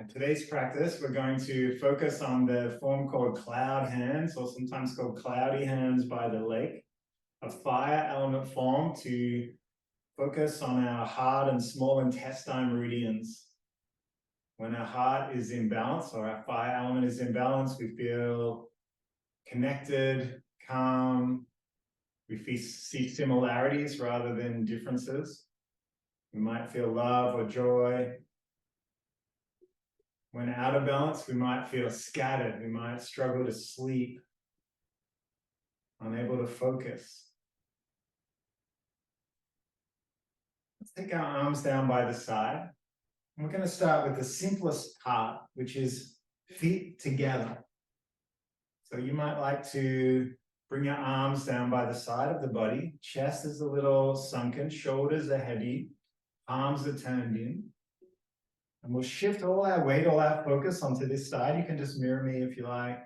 Today's practice, we're going to focus on the form called cloud hands, or sometimes called cloudy hands by the lake, a fire element form to focus on our heart and small intestine meridians. When our heart is in balance, or our fire element is in balance, we feel connected, calm, we see similarities rather than differences. We might feel love or joy. When out of balance, we might feel scattered. We might struggle to sleep, unable to focus. Let's take our arms down by the side. And we're going to start with the simplest part, which is feet together. So you might like to bring your arms down by the side of the body. Chest is a little sunken, shoulders are heavy, palms are turned in. And we'll shift all our weight, all our focus onto this side. You can just mirror me if you like.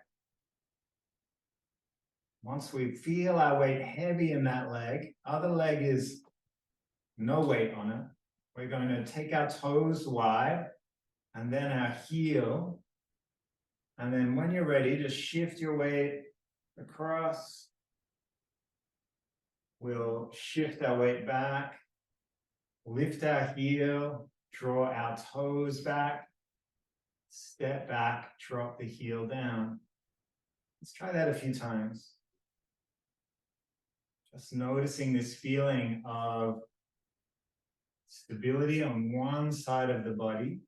Once we feel our weight heavy in that leg, other leg is no weight on it. We're going to take our toes wide and then our heel. And then when you're ready, just shift your weight across. We'll shift our weight back, lift our heel, draw our toes back, step back, drop the heel down. Let's try that a few times. Just noticing this feeling of stability on one side of the body.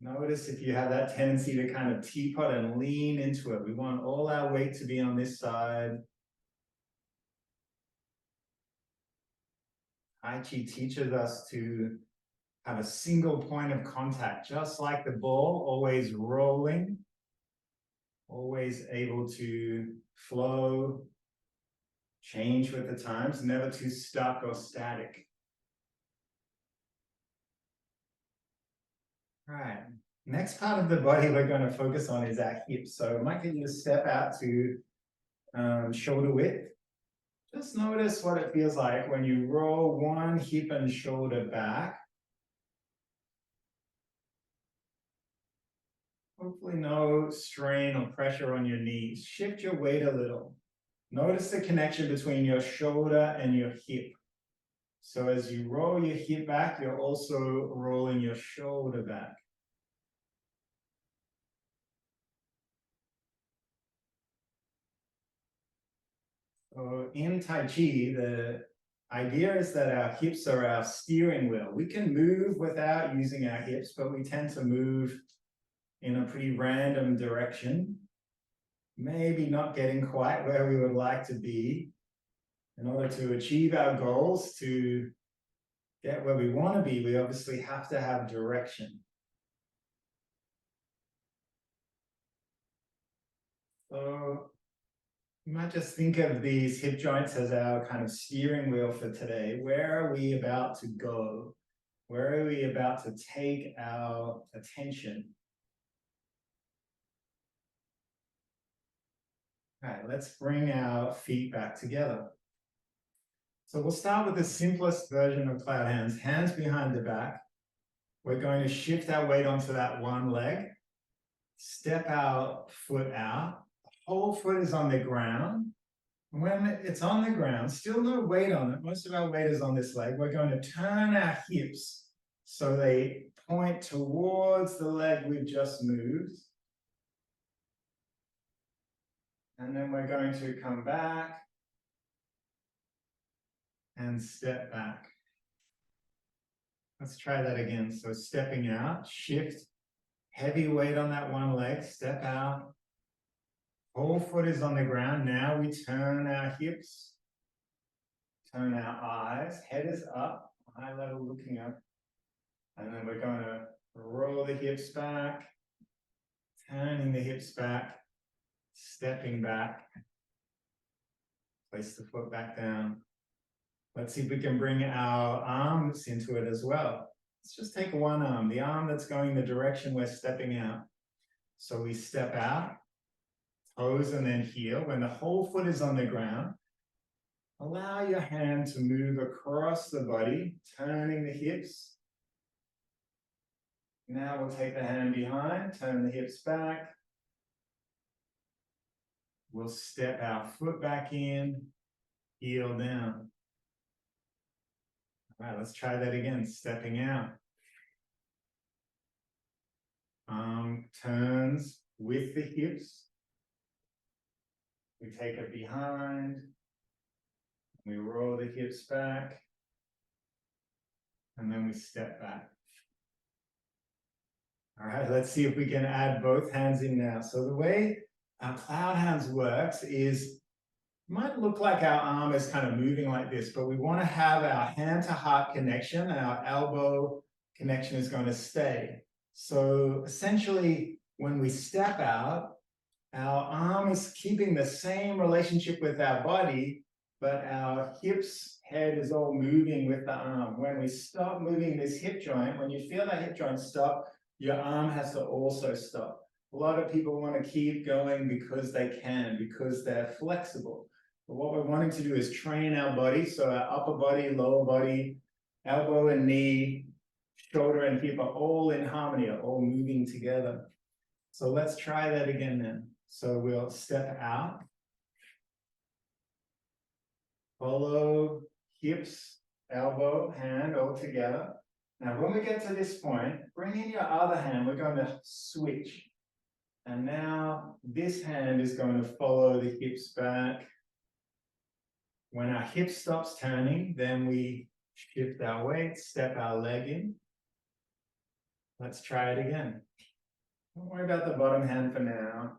Notice if you have that tendency to kind of teapot and lean into it. We want all our weight to be on this side. Tai Chi teaches us to have a single point of contact, just like the ball, always rolling, always able to flow, change with the times, never too stuck or static. All right, next part of the body we're going to focus on is our hips. So I might get you to step out to shoulder width. Just notice what it feels like when you roll one hip and shoulder back. Hopefully no strain or pressure on your knees. Shift your weight a little. Notice the connection between your shoulder and your hip. So as you roll your hip back, you're also rolling your shoulder back. So in Tai Chi, the idea is that our hips are our steering wheel. We can move without using our hips, but we tend to move in a pretty random direction. Maybe not getting quite where we would like to be. In order to achieve our goals, to get where we want to be, we obviously have to have direction. So you might just think of these hip joints as our kind of steering wheel for today. Where are we about to go? Where are we about to take our attention? All right, let's bring our feet back together. So we'll start with the simplest version of cloud hands, hands behind the back. We're going to shift our weight onto that one leg, step our foot out. The whole foot is on the ground. When it's on the ground, still no weight on it. Most of our weight is on this leg. We're going to turn our hips so they point towards the leg we've just moved. And then we're going to come back and step back. Let's try that again. So stepping out, shift, heavy weight on that one leg, step out. Whole foot is on the ground. Now we turn our hips, turn our eyes, head is up, eye level looking up. And then we're going to roll the hips back, turning the hips back, stepping back, place the foot back down. Let's see if we can bring our arms into it as well. Let's just take one arm, the arm that's going the direction we're stepping out. So we step out, toes and then heel. When the whole foot is on the ground, allow your hand to move across the body, turning the hips, Now we'll take the hand behind, turn the hips back. We'll step our foot back in, heel down. All right, let's try that again, stepping out. Arm turns with the hips. We take it behind. We roll the hips back. And then we step back. All right, let's see if we can add both hands in now. So the way our cloud hands works is, might look like our arm is kind of moving like this, but we want to have our hand to heart connection. Our elbow connection is going to stay. So essentially, when we step out, our arm is keeping the same relationship with our body, but our hips, head is all moving with the arm. When we stop moving this hip joint, when you feel that hip joint stop, your arm has to also stop. A lot of people want to keep going because they can, because they're flexible. But what we're wanting to do is train our body, so our upper body, lower body, elbow and knee, shoulder and hip are all in harmony, are all moving together. So let's try that again then. So we'll step out, follow hips, elbow, hand all together. Now when we get to this point, bring in your other hand, we're going to switch. And now this hand is going to follow the hips back. When our hip stops turning, then we shift our weight, step our leg in. Let's try it again. Don't worry about the bottom hand for now.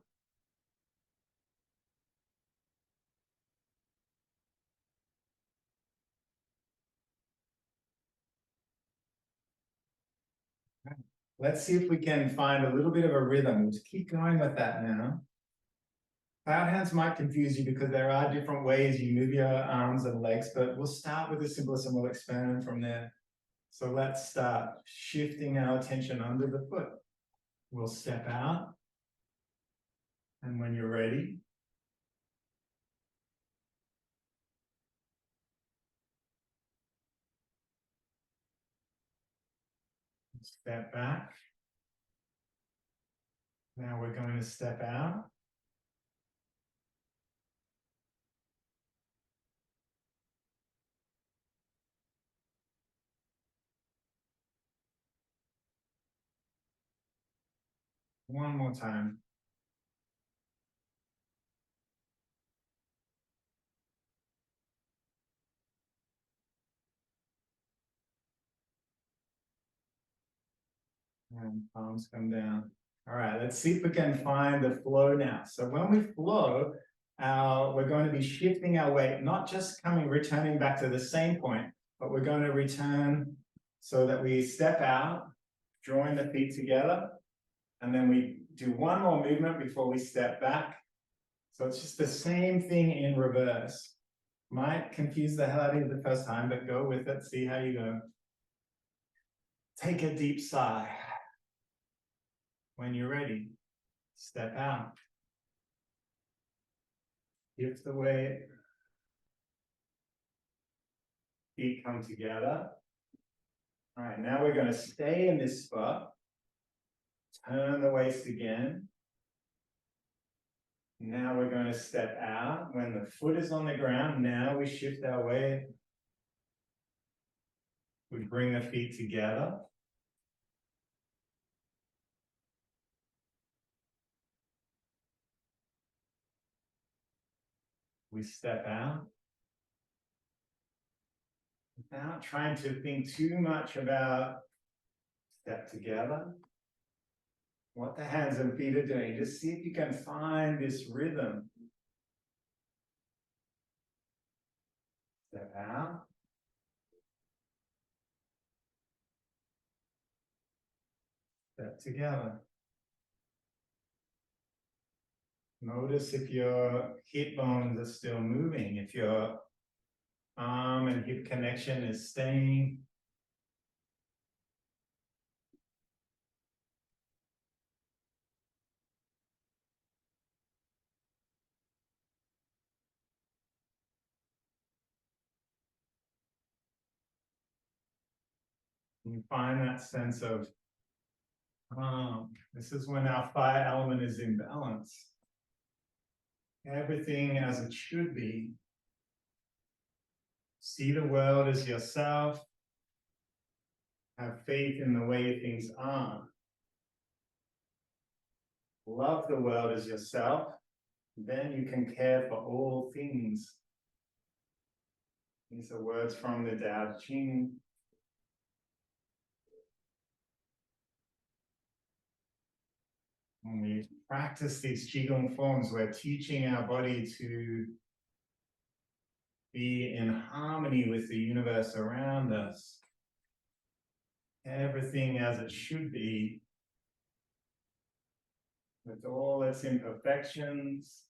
Let's see if we can find a little bit of a rhythm. We'll just keep going with that now. Cloud hands might confuse you because there are different ways you move your arms and legs, but we'll start with the simplest and we'll expand from there. So let's start shifting our attention under the foot. We'll step out. And when you're ready, step back. Now we're going to step out. One more time. And palms come down. All right, let's see if we can find the flow now. So when we flow, we're going to be shifting our weight, not just returning back to the same point, but we're going to return so that we step out, drawing the feet together, and then we do one more movement before we step back. So it's just the same thing in reverse. Might confuse the hell out of you the first time, but go with it, see how you go. Take a deep sigh. When you're ready, step out. Shift the weight. Feet come together. All right, now we're going to stay in this spot. Turn the waist again. Now we're going to step out. When the foot is on the ground, now we shift our weight. We bring the feet together. We step out. Without trying to think too much about step together. What the hands and feet are doing. Just see if you can find this rhythm. Step out. Step together. Notice if your hip bones are still moving, if your arm and hip connection is staying. You find that sense of This is when our fire element is in balance. Everything as it should be. See the world as yourself. Have faith in the way things are. Love the world as yourself. Then you can care for all things. These are words from the Tao Te Ching. When we practice these Qigong forms, we're teaching our body to be in harmony with the universe around us. Everything as it should be, with all its imperfections.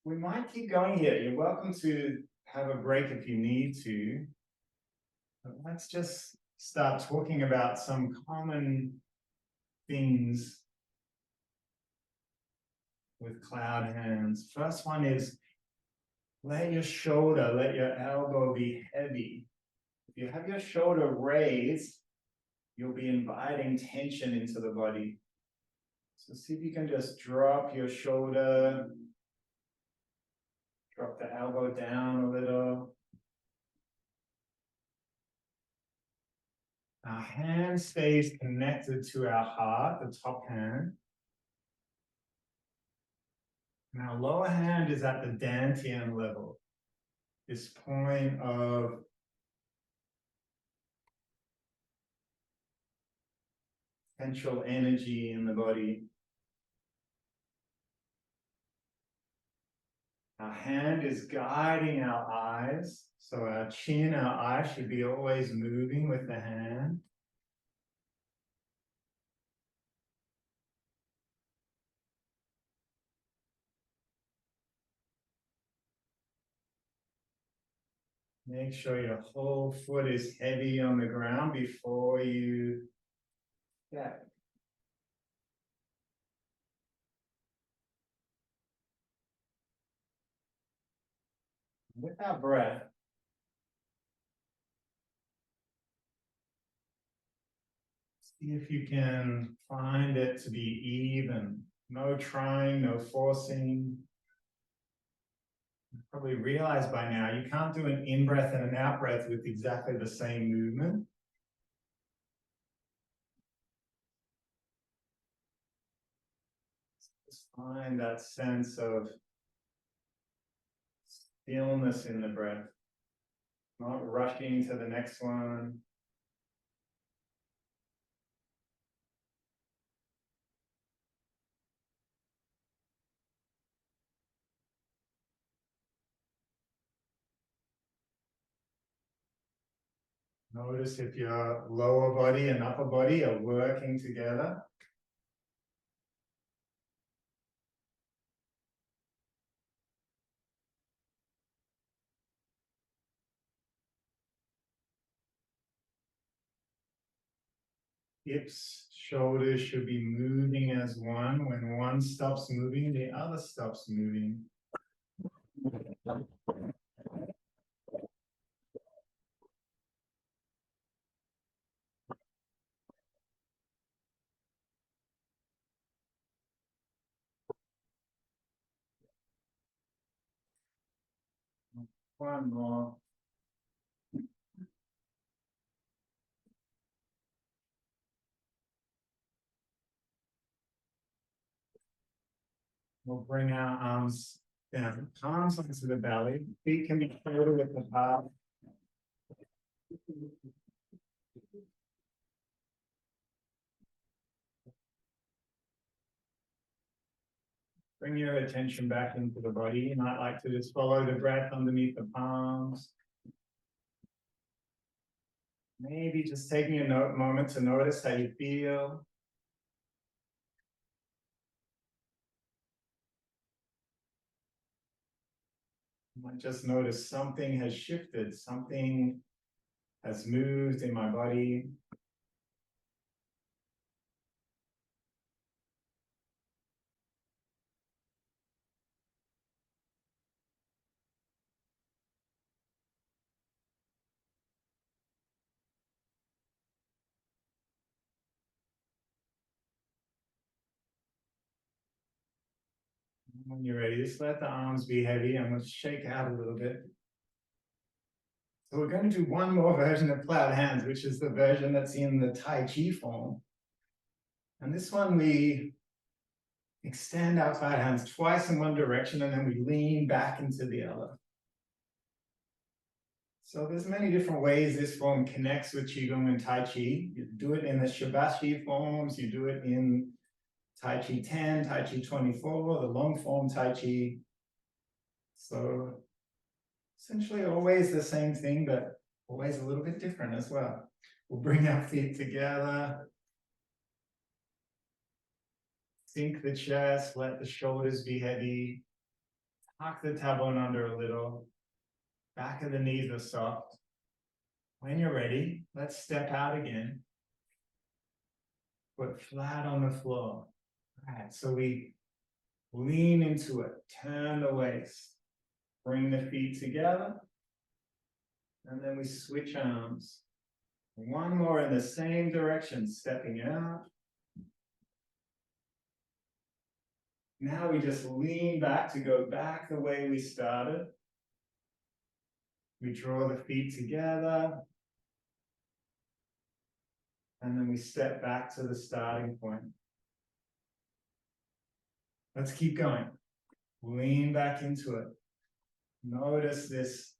We might keep going here. You're welcome to have a break if you need to. But let's just start talking about some common things with cloud hands. First one is let your shoulder, let your elbow be heavy. If you have your shoulder raised, you'll be inviting tension into the body. So see if you can just drop your shoulder, drop the elbow down a little. Our hand stays connected to our heart, the top hand. And our lower hand is at the Dantian level, this point of potential energy in the body. Our hand is guiding our eyes. So our chin, our eyes should be always moving with the hand. Make sure your whole foot is heavy on the ground before you step. With our breath, see if you can find it to be even. No trying, no forcing. You probably realize by now you can't do an in-breath and an out-breath with exactly the same movement. Just find that sense of stillness in the breath, not rushing to the next one. Notice if your lower body and upper body are working together. Hips, shoulders should be moving as one. When one stops moving, the other stops moving. One more. We'll bring our arms down, palms onto the belly. Feet can be shoulder width apart. Bring your attention back into the body. You might like to just follow the breath underneath the palms. Maybe just taking a moment to notice how you feel. You might just notice something has shifted, something has moved in my body. When you're ready, just let the arms be heavy. I'm going to shake out a little bit. So we're going to do one more version of cloud hands, which is the version that's in the Tai Chi form. And this one, we extend our cloud hands twice in one direction, and then we lean back into the other. So there's many different ways this form connects with Qigong and Tai Chi. You do it in the Shibashi forms, you do it in Tai Chi 10, Tai Chi 24, the long form Tai Chi. So essentially always the same thing, but always a little bit different as well. We'll bring our feet together. Sink the chest, let the shoulders be heavy. Tuck the tailbone under a little. Back of the knees are soft. When you're ready, let's step out again. Foot flat on the floor. All right, so we lean into it, turn the waist, bring the feet together, and then we switch arms. One more in the same direction, stepping out. Now we just lean back to go back the way we started. We draw the feet together. And then we step back to the starting point. Let's keep going. Lean back into it. Notice this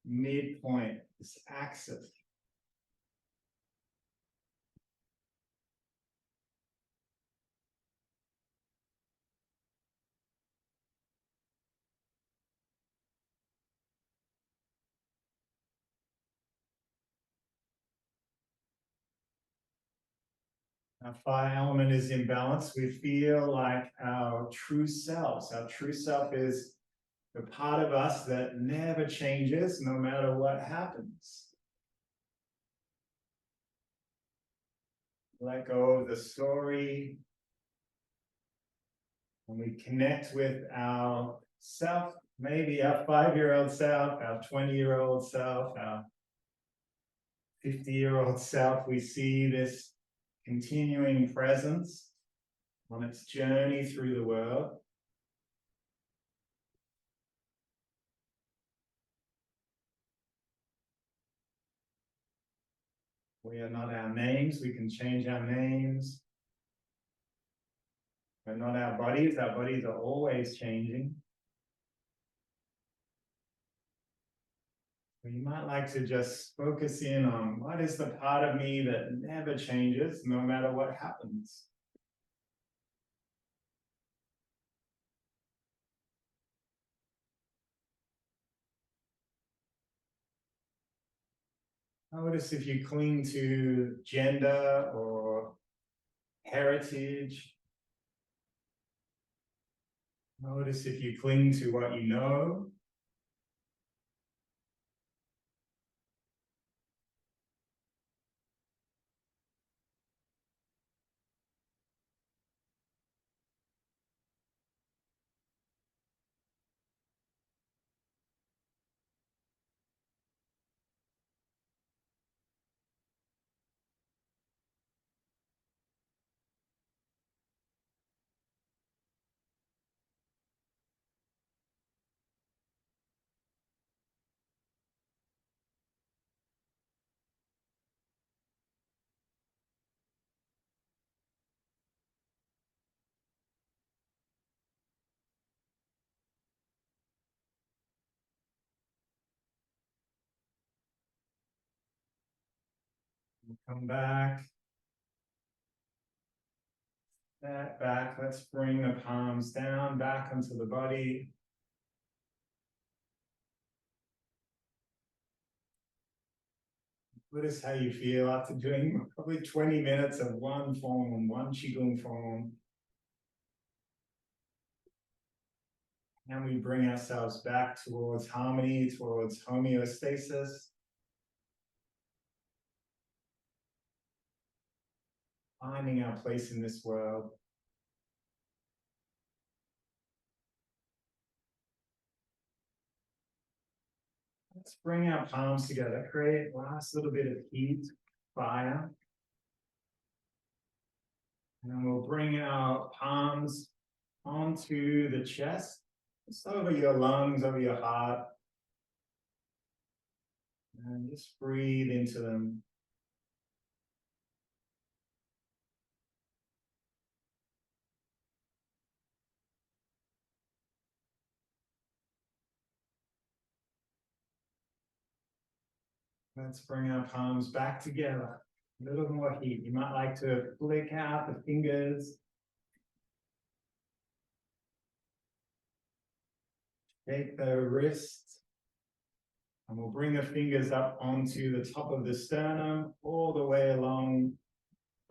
midpoint, this axis. Our fire element is in balance. We feel like our true selves. Our true self is the part of us that never changes no matter what happens. Let go of the story. When we connect with our self, maybe our 5-year-old self, our 20-year-old self, our 50-year-old self, we see this continuing presence on its journey through the world. We are not our names, we can change our names. We're not our bodies are always changing. You might like to just focus in on what is the part of me that never changes no matter what happens. Notice if you cling to gender or heritage. Notice if you cling to what you know. Come back. That back. Let's bring the palms down, back onto the body. Notice how you feel after doing probably 20 minutes of one form, one Qigong form. And we bring ourselves back towards harmony, towards homeostasis. Finding our place in this world. Let's bring our palms together, create last little bit of heat, fire. And then we'll bring our palms onto the chest, just over your lungs, over your heart. And just breathe into them. Let's bring our palms back together. A little more heat. You might like to flick out the fingers. Take the wrist. And we'll bring the fingers up onto the top of the sternum, all the way along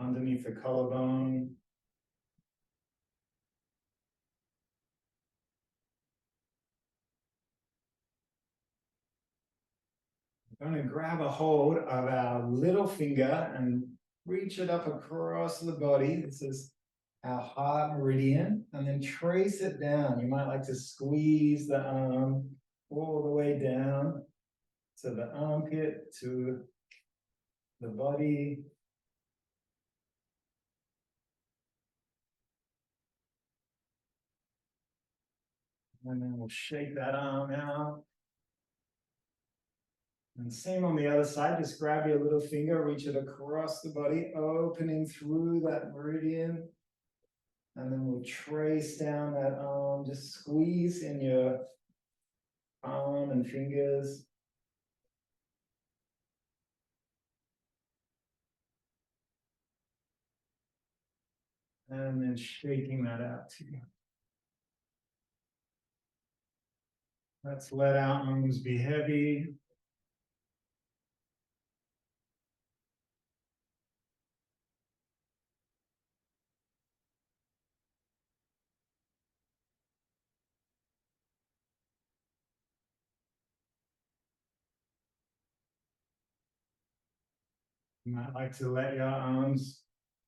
underneath the collarbone. We're going to grab a hold of our little finger and reach it up across the body. This is our heart meridian, and then trace it down. You might like to squeeze the arm all the way down to the armpit, to the body. And then we'll shake that arm out. And same on the other side, just grab your little finger, reach it across the body, opening through that meridian. And then we'll trace down that arm, just squeeze in your palm and fingers. And then shaking that out too. Let's let our arms be heavy. You might like to let your arms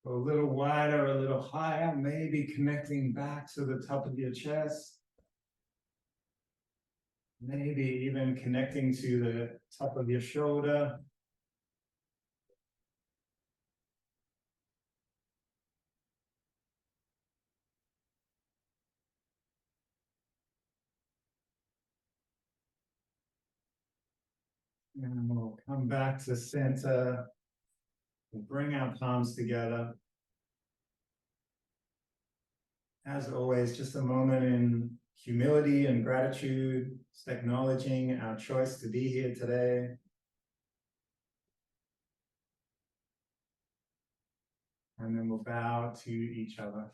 go a little wider, a little higher, maybe connecting back to the top of your chest. Maybe even connecting to the top of your shoulder. And we'll come back to center. We'll bring our palms together. As always, just a moment in humility and gratitude, just acknowledging our choice to be here today. And then we'll bow to each other.